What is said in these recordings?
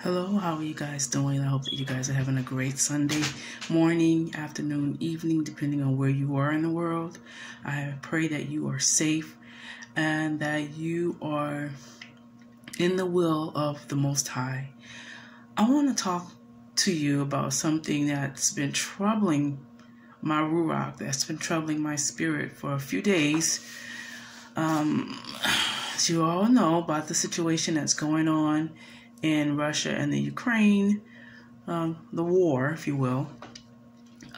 Hello, how are you guys doing? I hope that you guys are having a great Sunday morning, afternoon, evening, depending on where you are in the world. I pray that you are safe and that you are in the will of the Most High. I want to talk to you about something that's been troubling my ruach, that's been troubling my spirit for a few days. As you all know about the situation that's going on in Russia and the Ukraine, the war, if you will.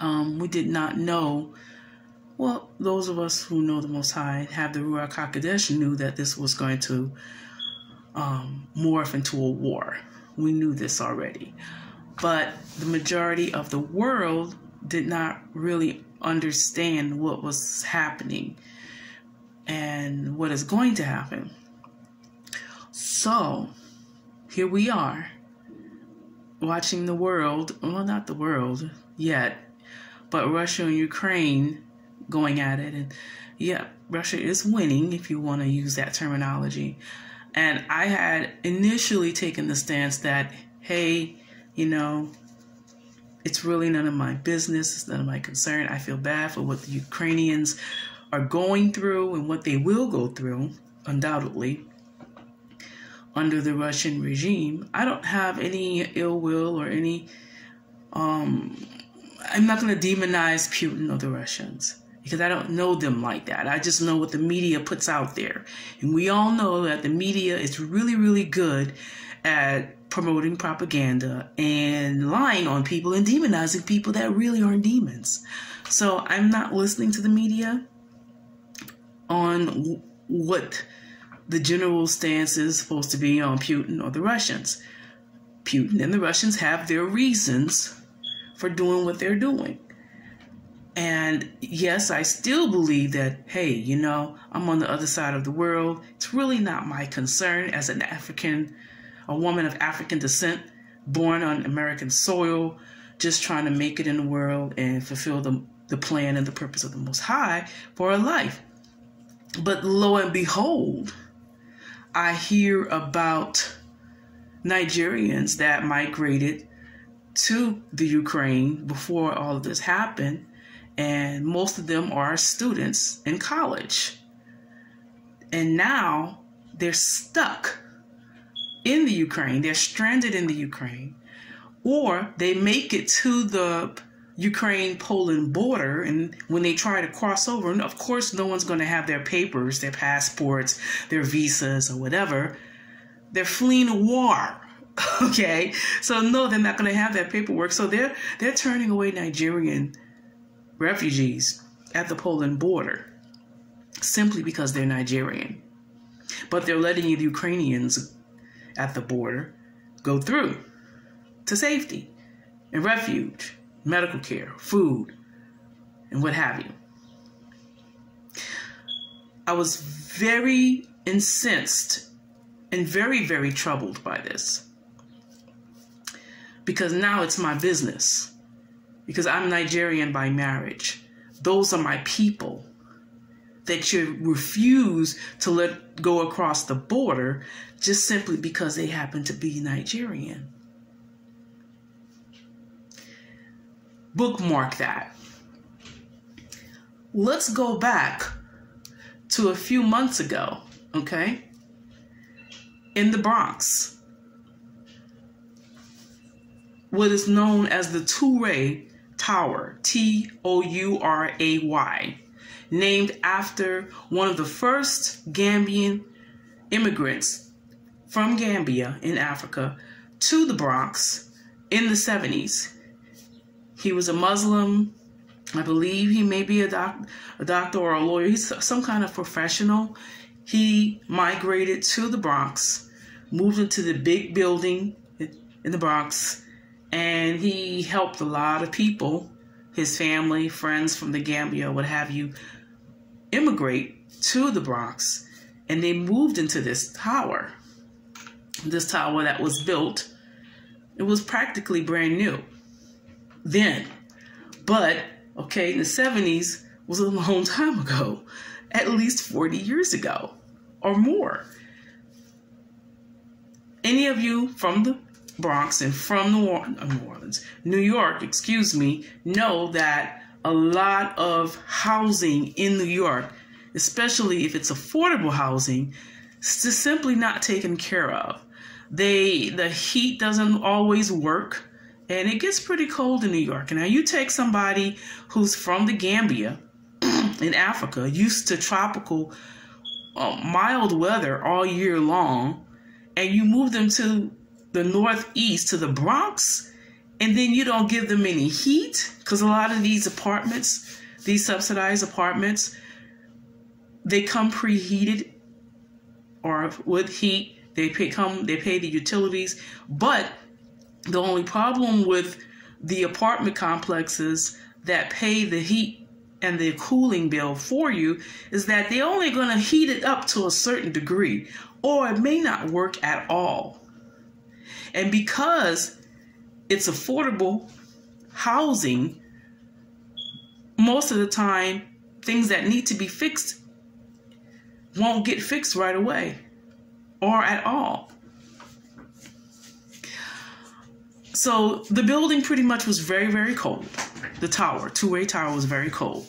We did not know, well, those of us who know the Most High, have the Ruach HaKodesh, knew that this was going to morph into a war. We knew this already. But the majority of the world did not really understand what was happening and what is going to happen. So here we are, watching the world, well, not the world yet, but Russia and Ukraine going at it. And yeah, Russia is winning, if you want to use that terminology. And I had initially taken the stance that, hey, you know, it's really none of my business, it's none of my concern. I feel bad for what the Ukrainians are going through and what they will go through, undoubtedly, under the Russian regime. I don't have any ill will or any, I'm not going to demonize Putin or the Russians because I don't know them like that. I just know what the media puts out there. And we all know that the media is really, really good at promoting propaganda and lying on people and demonizing people that really aren't demons. So I'm not listening to the media on what the general stance is supposed to be on Putin or the Russians. Putin and the Russians have their reasons for doing what they're doing. And yes, I still believe that, hey, you know, I'm on the other side of the world. It's really not my concern as an African, a woman of African descent, born on American soil, just trying to make it in the world and fulfill the plan and the purpose of the Most High for her life. But lo and behold, I hear about Nigerians that migrated to the Ukraine before all of this happened, and most of them are students in college. And now they're stuck in the Ukraine. They're stranded in the Ukraine, or they make it to the Ukraine-Poland border, and when they try to cross over, and of course no one's going to have their papers, their passports, their visas, or whatever. They're fleeing a war, okay? So no, they're not going to have that paperwork. So they're turning away Nigerian refugees at the Poland border simply because they're Nigerian. But they're letting the Ukrainians at the border go through to safety and refuge, medical care, food, and what have you. I was very incensed and very, very troubled by this, because now it's my business, because I'm Nigerian by marriage. Those are my people that you refuse to let go across the border just simply because they happen to be Nigerian. Bookmark that. Let's go back to a few months ago, okay? In the Bronx, what is known as the Touray Tower, Touray, named after one of the first Gambian immigrants from Gambia in Africa to the Bronx in the 70s. He was a Muslim. I believe he may be a doctor or a lawyer. He's some kind of professional. He migrated to the Bronx, moved into the big building in the Bronx, and he helped a lot of people, his family, friends from the Gambia, what have you, immigrate to the Bronx. And they moved into this tower that was built. It was practically brand new then, but okay, in the 70s was a long time ago, at least 40 years ago or more. Any of you from the Bronx and from New York, know that a lot of housing in New York, especially if it's affordable housing, is just simply not taken care of. The heat doesn't always work, and it gets pretty cold in New York. And now you take somebody who's from the Gambia in Africa, used to tropical, mild weather all year long, and you move them to the Northeast, to the Bronx, and then you don't give them any heat, because a lot of these apartments, these subsidized apartments, they come preheated or with heat. They pay the utilities, but the only problem with the apartment complexes that pay the heat and the cooling bill for you is that they're only going to heat it up to a certain degree, or it may not work at all. And because it's affordable housing, most of the time, things that need to be fixed won't get fixed right away or at all. So the building pretty much was very, very cold. The tower, two-way tower, was very cold.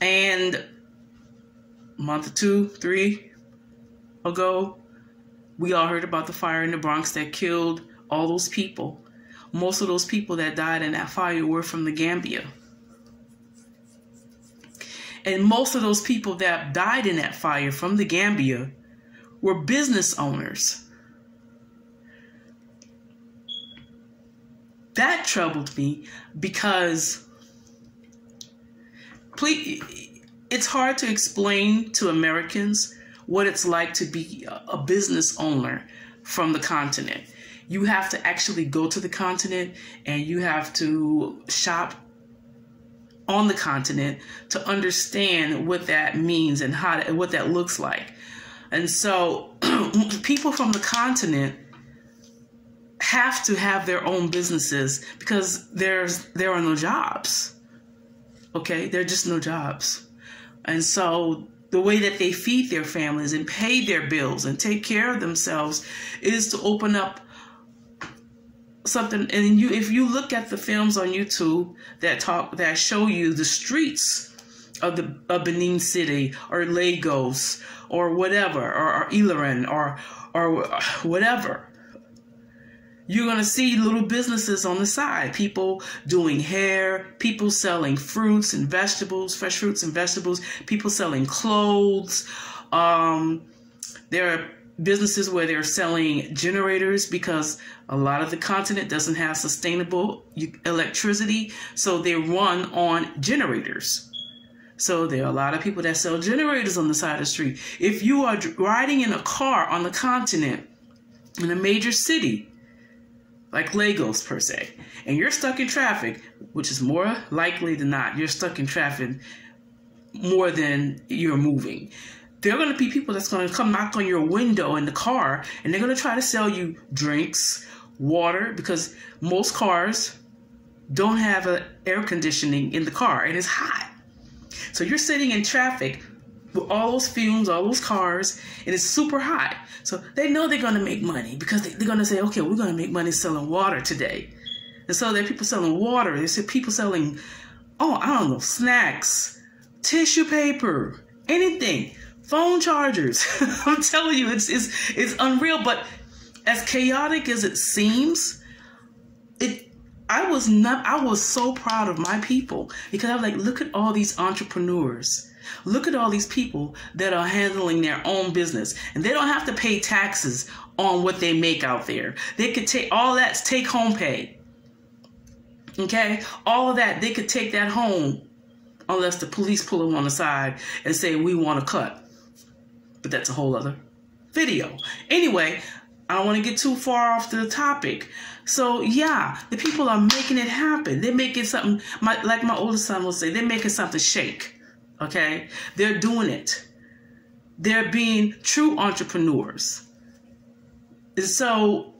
And a month or 2, 3 ago, we all heard about the fire in the Bronx that killed all those people. Most of those people that died in that fire were from the Gambia. And most of those people that died in that fire from the Gambia were business owners. That troubled me because it's hard to explain to Americans what it's like to be a business owner from the continent. You have to actually go to the continent, and you have to shop on the continent to understand what that means and what that looks like. And so people from the continent have to have their own businesses because there are no jobs. Okay, there are just no jobs. And so the way that they feed their families and pay their bills and take care of themselves is to open up something. And if you look at the films on YouTube that show you the streets of Benin City or Lagos or whatever, or Ilorin or whatever, you're going to see little businesses on the side, people doing hair, people selling fruits and vegetables, fresh fruits and vegetables, people selling clothes. There are businesses where they're selling generators because a lot of the continent doesn't have sustainable electricity, so they run on generators. So there are a lot of people that sell generators on the side of the street. If you are riding in a car on the continent in a major city, like Lagos per se, and you're stuck in traffic, which is more likely than not, you're stuck in traffic more than you're moving. There are going to be people that's going to come knock on your window in the car, and they're going to try to sell you drinks, water, because most cars don't have air conditioning in the car, and it's hot. So you're sitting in traffic with all those fumes, all those cars, and it's super hot. So they know they're going to make money because they're going to say, okay, we're going to make money selling water today. And so there are people selling water. There's people selling, snacks, tissue paper, anything, phone chargers. I'm telling you, it's unreal. But as chaotic as it seems, I was so proud of my people because I'm like, look at all these entrepreneurs. Look at all these people that are handling their own business, and they don't have to pay taxes on what they make out there. They could take all that's take home pay. Okay? All of that, they could take that home unless the police pull them on the side and say, we want a cut. But that's a whole other video. Anyway, I don't want to get too far off the topic. So yeah, the people are making it happen. They're making something, like my oldest son will say, they're making something shake. Okay? They're doing it. They're being true entrepreneurs. And so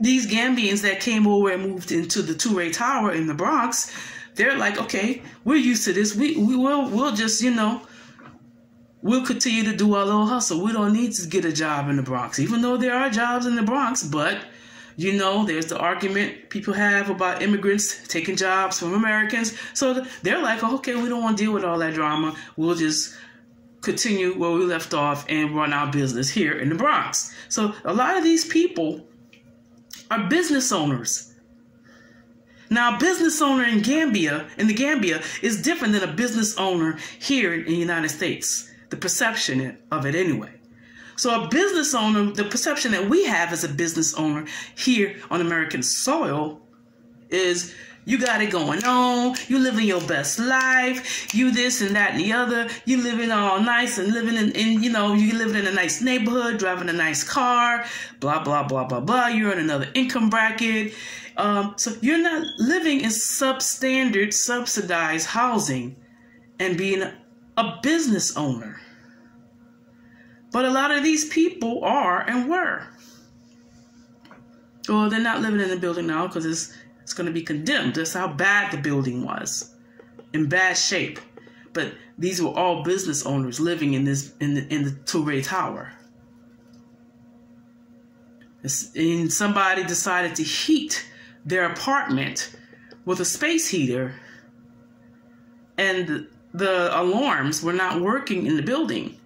these Gambians that came over and moved into the two-way tower in the Bronx, they're like, okay, we're used to this. We'll just, we'll continue to do our little hustle. We don't need to get a job in the Bronx, even though there are jobs in the Bronx, but You know, there's the argument people have about immigrants taking jobs from Americans. So they're like, oh, okay, we don't want to deal with all that drama. We'll just continue where we left off and run our business here in the Bronx. So a lot of these people are business owners. Now, a business owner in the Gambia is different than a business owner here in the United States. The perception of it anyway. So a business owner, the perception that we have as a business owner here on American soil is you got it going on, you living your best life, you this and that and the other, you living all nice and living in you know, you living in a nice neighborhood, driving a nice car, blah, blah, blah, blah, blah, you're in another income bracket. So you're not living in substandard, subsidized housing and being a business owner. But a lot of these people are and were. Well, they're not living in the building now because it's going to be condemned. That's how bad the building was, in bad shape. But these were all business owners living in the two-ray tower. And somebody decided to heat their apartment with a space heater, and the alarms were not working in the building.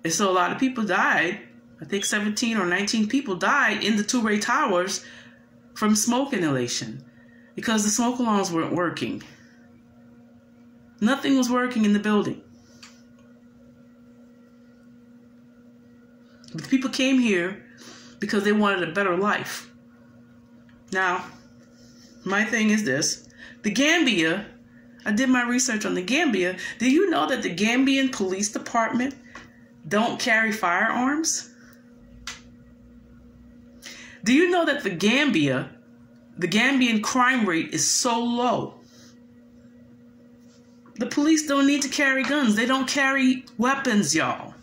And so a lot of people died. I think 17 or 19 people died in the two-ray towers from smoke inhalation because the smoke alarms weren't working. Nothing was working in the building. The people came here because they wanted a better life. Now, my thing is this. The Gambia, I did my research on the Gambia. Do you know that the Gambian Police Department don't carry firearms? Do you know that the Gambian crime rate is so low? The police don't need to carry guns. They don't carry weapons, y'all.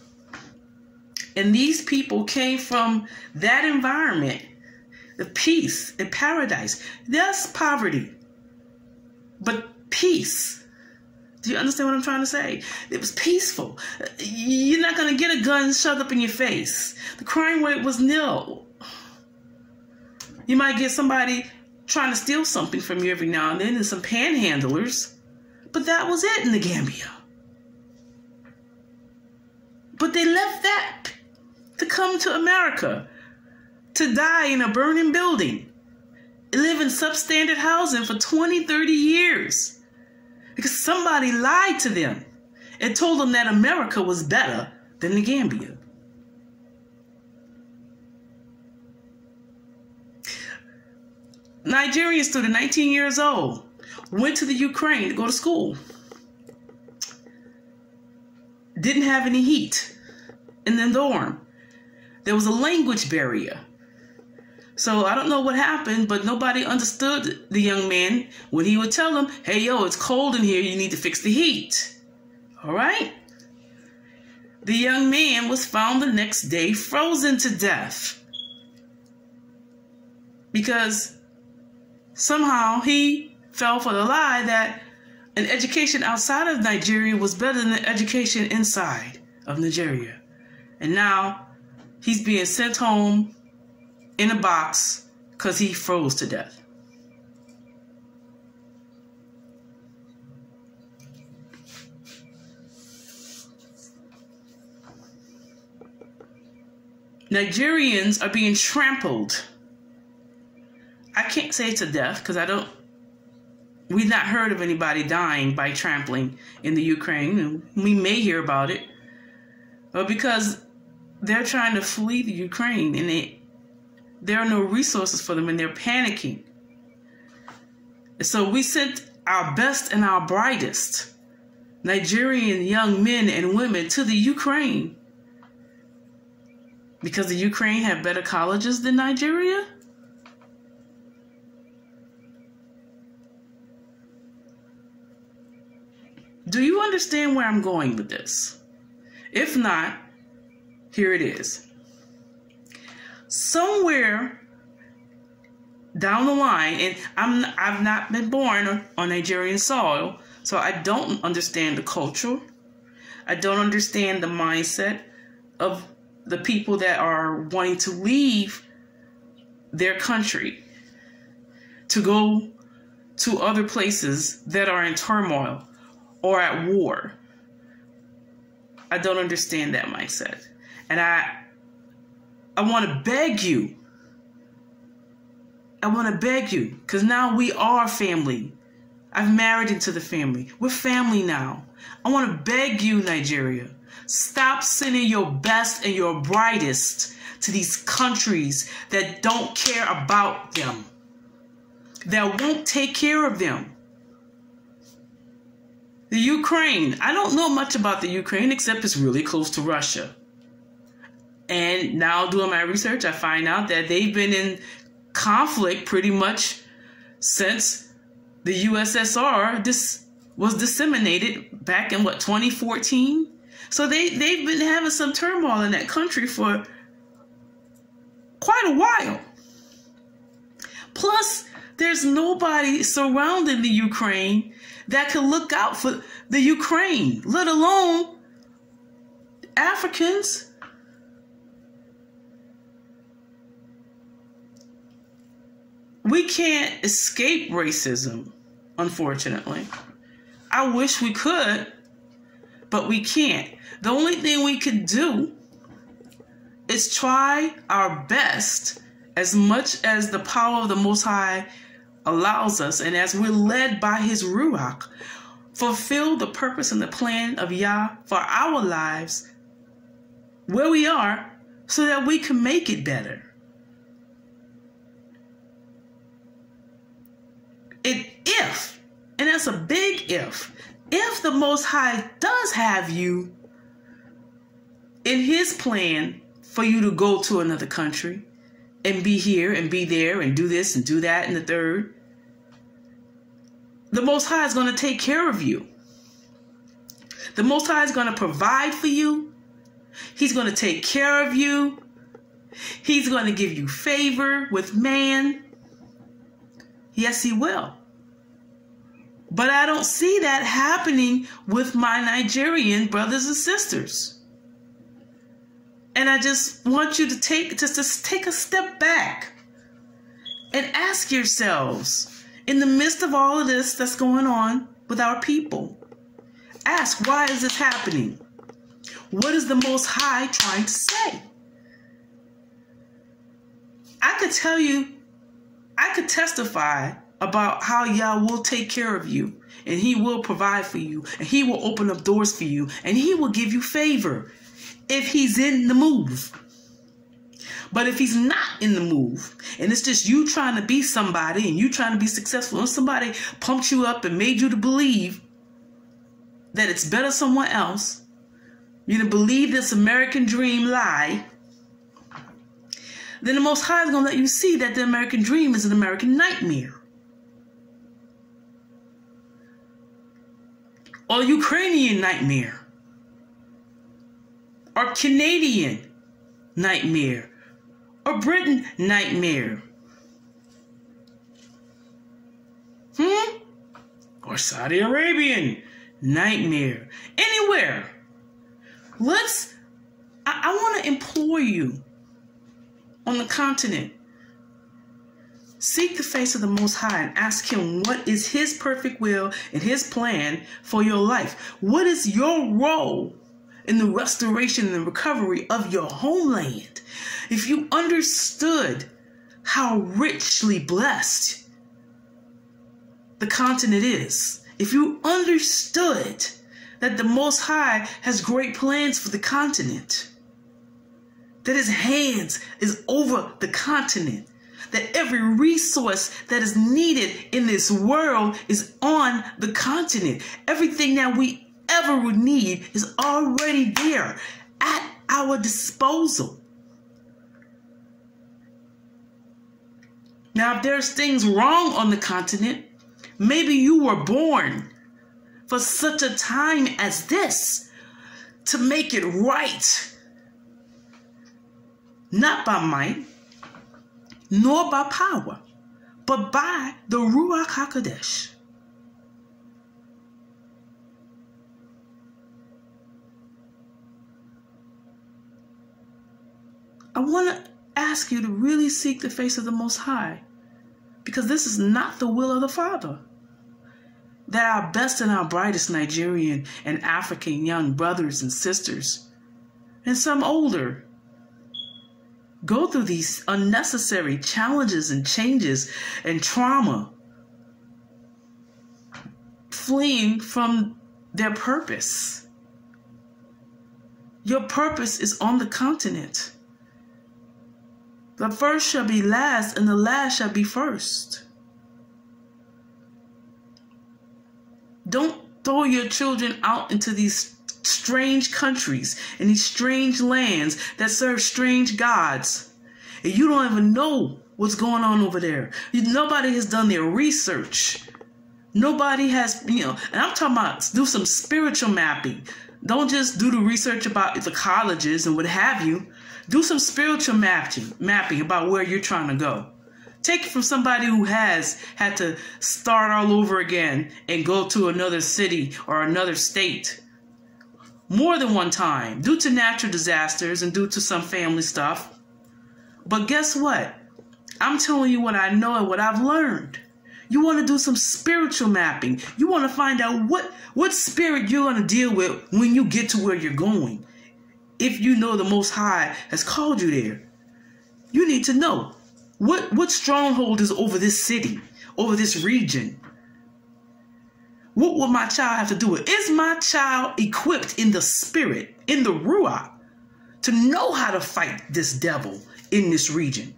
And these people came from that environment, the peace and paradise. Yes, poverty, but peace. Do you understand what I'm trying to say? It was peaceful. You're not going to get a gun shoved up in your face. The crime rate was nil. You might get somebody trying to steal something from you every now and then, and some panhandlers. But that was it in the Gambia. But they left that to come to America, to die in a burning building, live in substandard housing for 20, 30 years. Because somebody lied to them and told them that America was better than the Gambia. Nigerian student, 19 years old, went to the Ukraine to go to school. Didn't have any heat in the dorm. There was a language barrier. So I don't know what happened, but nobody understood the young man when he would tell them, hey, yo, it's cold in here. You need to fix the heat. All right. The young man was found the next day frozen to death because somehow he fell for the lie that an education outside of Nigeria was better than the education inside of Nigeria. And now he's being sent home in a box because he froze to death. Nigerians are being trampled. I can't say to death because we've not heard of anybody dying by trampling in the Ukraine. We may hear about it, but because they're trying to flee the Ukraine and there are no resources for them and they're panicking. So we sent our best and our brightest Nigerian young men and women to the Ukraine because the Ukraine have better colleges than Nigeria. Do you understand where I'm going with this? If not, here it is. Somewhere down the line, and I've not been born on Nigerian soil, so I don't understand the culture. I don't understand the mindset of the people that are wanting to leave their country to go to other places that are in turmoil or at war. I don't understand that mindset. And I want to beg you. I want to beg you, because now we are family. I've married into the family. We're family now. I want to beg you, Nigeria, stop sending your best and your brightest to these countries that don't care about them, that won't take care of them. The Ukraine. I don't know much about the Ukraine except it's really close to Russia. And now doing my research, I find out that they've been in conflict pretty much since the USSR was disseminated back in 2014. So they've been having some turmoil in that country for quite a while. Plus, there's nobody surrounding the Ukraine that can look out for the Ukraine, let alone Africans. We can't escape racism, unfortunately. I wish we could, but we can't. The only thing we could do is try our best, as much as the power of the Most High allows us, and as we're led by His Ruach, fulfill the purpose and the plan of Yah for our lives where we are, so that we can make it better. And that's a big if the Most High does have you in His plan for you to go to another country and be here and be there and do this and do that and the third, the Most High is going to take care of you. The Most High is going to provide for you. He's going to take care of you. He's going to give you favor with man. Yes, He will. But I don't see that happening with my Nigerian brothers and sisters. And I just want you to take a step back and ask yourselves, in the midst of all of this that's going on with our people, ask, why is this happening? What is the Most High trying to say? I could tell you, I could testify about how Yah will take care of you, and He will provide for you, and He will open up doors for you, and He will give you favor if He's in the move. But if He's not in the move, and it's just you trying to be somebody and you trying to be successful, and somebody pumped you up and made you to believe that it's better somewhere else, you to believe this American dream lie, then the Most High is going to let you see that the American dream is an American nightmare. Or Ukrainian nightmare, or Canadian nightmare, or Britain nightmare, or Saudi Arabian nightmare. Anywhere. I want to implore you on the continent, seek the face of the Most High and ask Him what is His perfect will and His plan for your life. What is your role in the restoration and the recovery of your homeland? If you understood how richly blessed the continent is, if you understood that the Most High has great plans for the continent, that His hands is over the continent, that every resource that is needed in this world is on the continent. Everything that we ever would need is already there at our disposal. Now, if there's things wrong on the continent, maybe you were born for such a time as this to make it right. Not by might, nor by power, but by the Ruach HaKodesh. I want to ask you to really seek the face of the Most High, because this is not the will of the Father. That our best and our brightest Nigerian and African young brothers and sisters, and some older, go through these unnecessary challenges and changes and trauma, fleeing from their purpose. Your purpose is on the continent. The first shall be last, and the last shall be first. Don't throw your children out into these strange countries and these strange lands that serve strange gods. And you don't even know what's going on over there. Nobody has done their research. Nobody has, and I'm talking about do some spiritual mapping. Don't just do the research about the colleges and what have you. Do some spiritual mapping about where you're trying to go. Take it from somebody who has had to start all over again and go to another city or another state more than one time due to natural disasters and due to some family stuff. But guess what? I'm telling you what I know and what I've learned. You want to do some spiritual mapping. You want to find out what spirit you're going to deal with when you get to where you're going. If you know the Most High has called you there, you need to know what stronghold is over this city, over this region. What will my child have to do with? Is my child equipped in the spirit, in the Ruach, to know how to fight this devil in this region?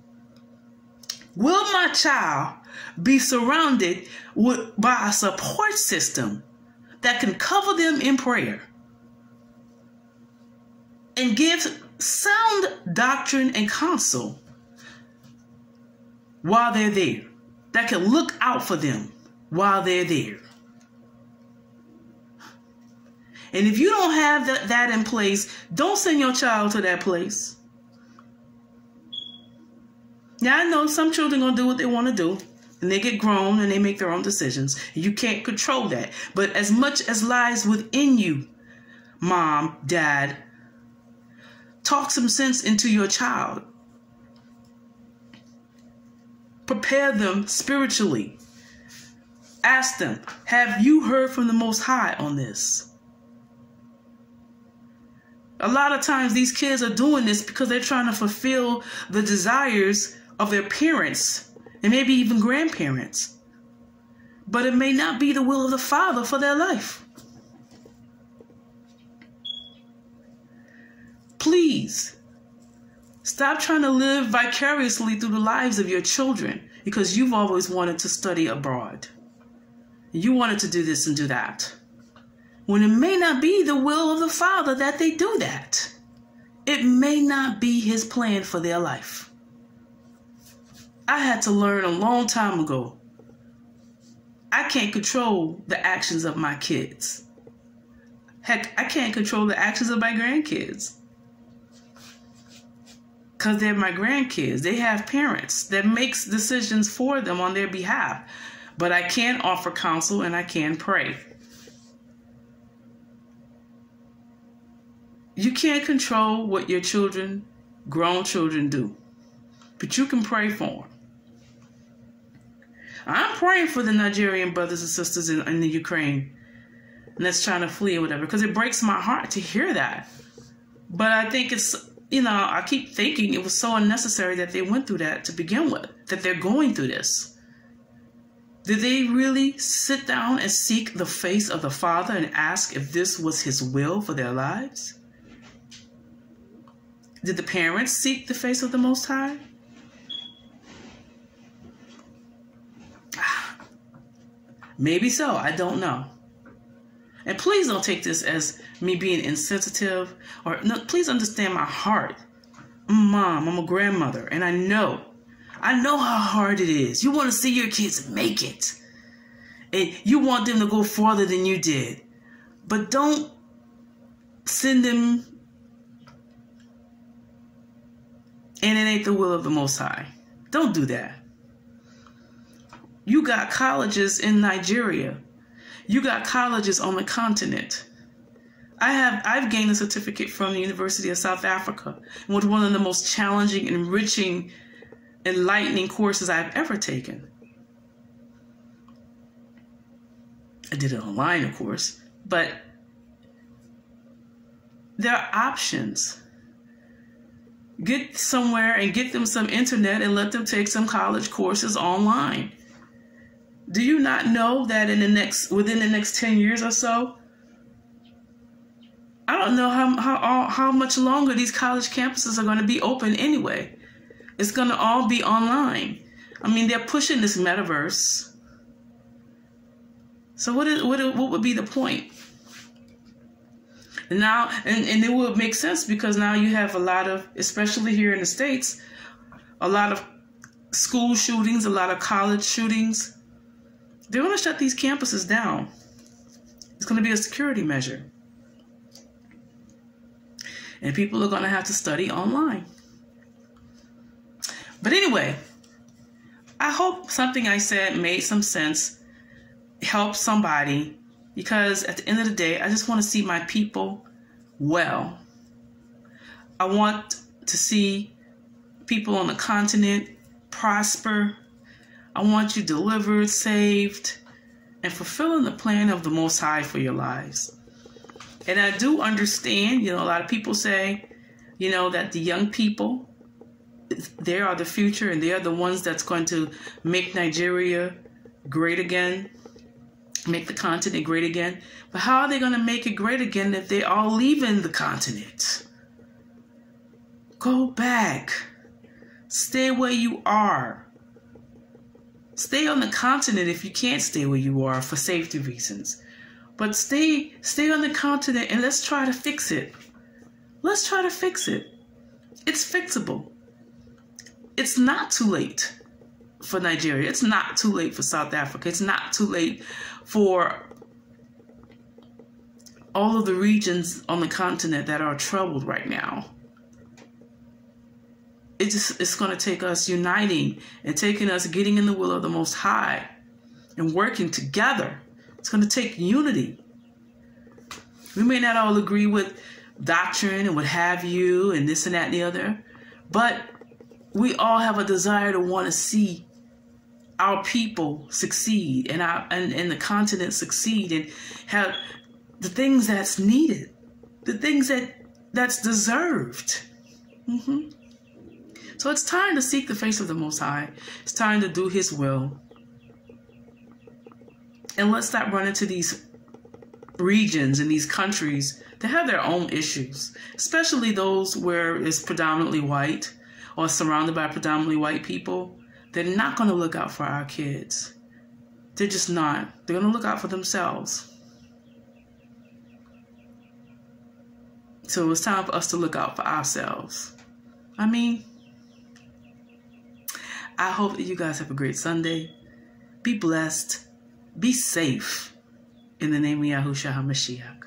Will my child be surrounded by a support system that can cover them in prayer and give sound doctrine and counsel while they're there, that can look out for them while they're there? And if you don't have that in place, don't send your child to that place. Now, I know some children are going to do what they want to do, and they get grown and they make their own decisions. You can't control that. But as much as lies within you, mom, dad, talk some sense into your child. Prepare them spiritually. Ask them, have you heard from the Most High on this? A lot of times these kids are doing this because they're trying to fulfill the desires of their parents and maybe even grandparents. But it may not be the will of the Father for their life. Please, stop trying to live vicariously through the lives of your children because you've always wanted to study abroad. You wanted to do this and do that, when it may not be the will of the Father that they do that. It may not be His plan for their life. I had to learn a long time ago. I can't control the actions of my kids. Heck, I can't control the actions of my grandkids. Because they're my grandkids. They have parents that makes decisions for them on their behalf. But I can offer counsel and I can pray. You can't control what your children, grown children, do. But you can pray for them. I'm praying for the Nigerian brothers and sisters in the Ukraine and that's trying to flee or whatever, because it breaks my heart to hear that. But I think it's, I keep thinking it was so unnecessary that they went through that to begin with, that they're going through this. Did they really sit down and seek the face of the Father and ask if this was His will for their lives? Did the parents seek the face of the Most High? Maybe so. I don't know. And please don't take this as me being insensitive. No, please understand my heart. I'm a mom. I'm a grandmother. And I know how hard it is. You want to see your kids make it. And you want them to go farther than you did. But don't send them. And it ain't the will of the Most High. Don't do that. You got colleges in Nigeria. You got colleges on the continent. I've gained a certificate from the University of South Africa, and was one of the most challenging, enriching, enlightening courses I've ever taken. I did it online, of course, but there are options. Get somewhere and get them some internet and let them take some college courses online. Do you not know that within the next 10 years or so, I don't know how much longer these college campuses are going to be open anyway. It's going to all be online. I mean, they're pushing this metaverse. So what would be the point? Now, and it would make sense because now you have a lot of, especially here in the States, a lot of school shootings, a lot of college shootings. They're going to shut these campuses down. It's going to be a security measure. And people are going to have to study online. But anyway, I hope something I said made some sense, helped somebody, because at the end of the day, I just want to see my people well. I want to see people on the continent prosper. I want you delivered, saved, and fulfilling the plan of the Most High for your lives. And I do understand, a lot of people say, that the young people, they are the future and they are the ones that's going to make Nigeria great again, make the continent great again. But how are they going to make it great again if they all leaving the continent? Go back. Stay where you are. Stay on the continent if you can't stay where you are for safety reasons. But stay on the continent and let's try to fix it. Let's try to fix it. It's fixable. It's not too late for Nigeria. It's not too late for South Africa. It's not too late for all of the regions on the continent that are troubled right now. It's going to take us uniting and taking us getting in the will of the Most High and working together. It's going to take unity. We may not all agree with doctrine and what have you and this and that and the other, but we all have a desire to want to see our people succeed and the continent succeed and have the things that's needed, the things that's deserved. So it's time to seek the face of the Most High. It's time to do His will. And let's stop running to these regions and these countries that have their own issues, especially those where it's predominantly white or surrounded by predominantly white people. They're not going to look out for our kids. They're just not. They're going to look out for themselves. So it's time for us to look out for ourselves. I hope that you guys have a great Sunday. Be blessed. Be safe. In the name of Yahushua HaMashiach.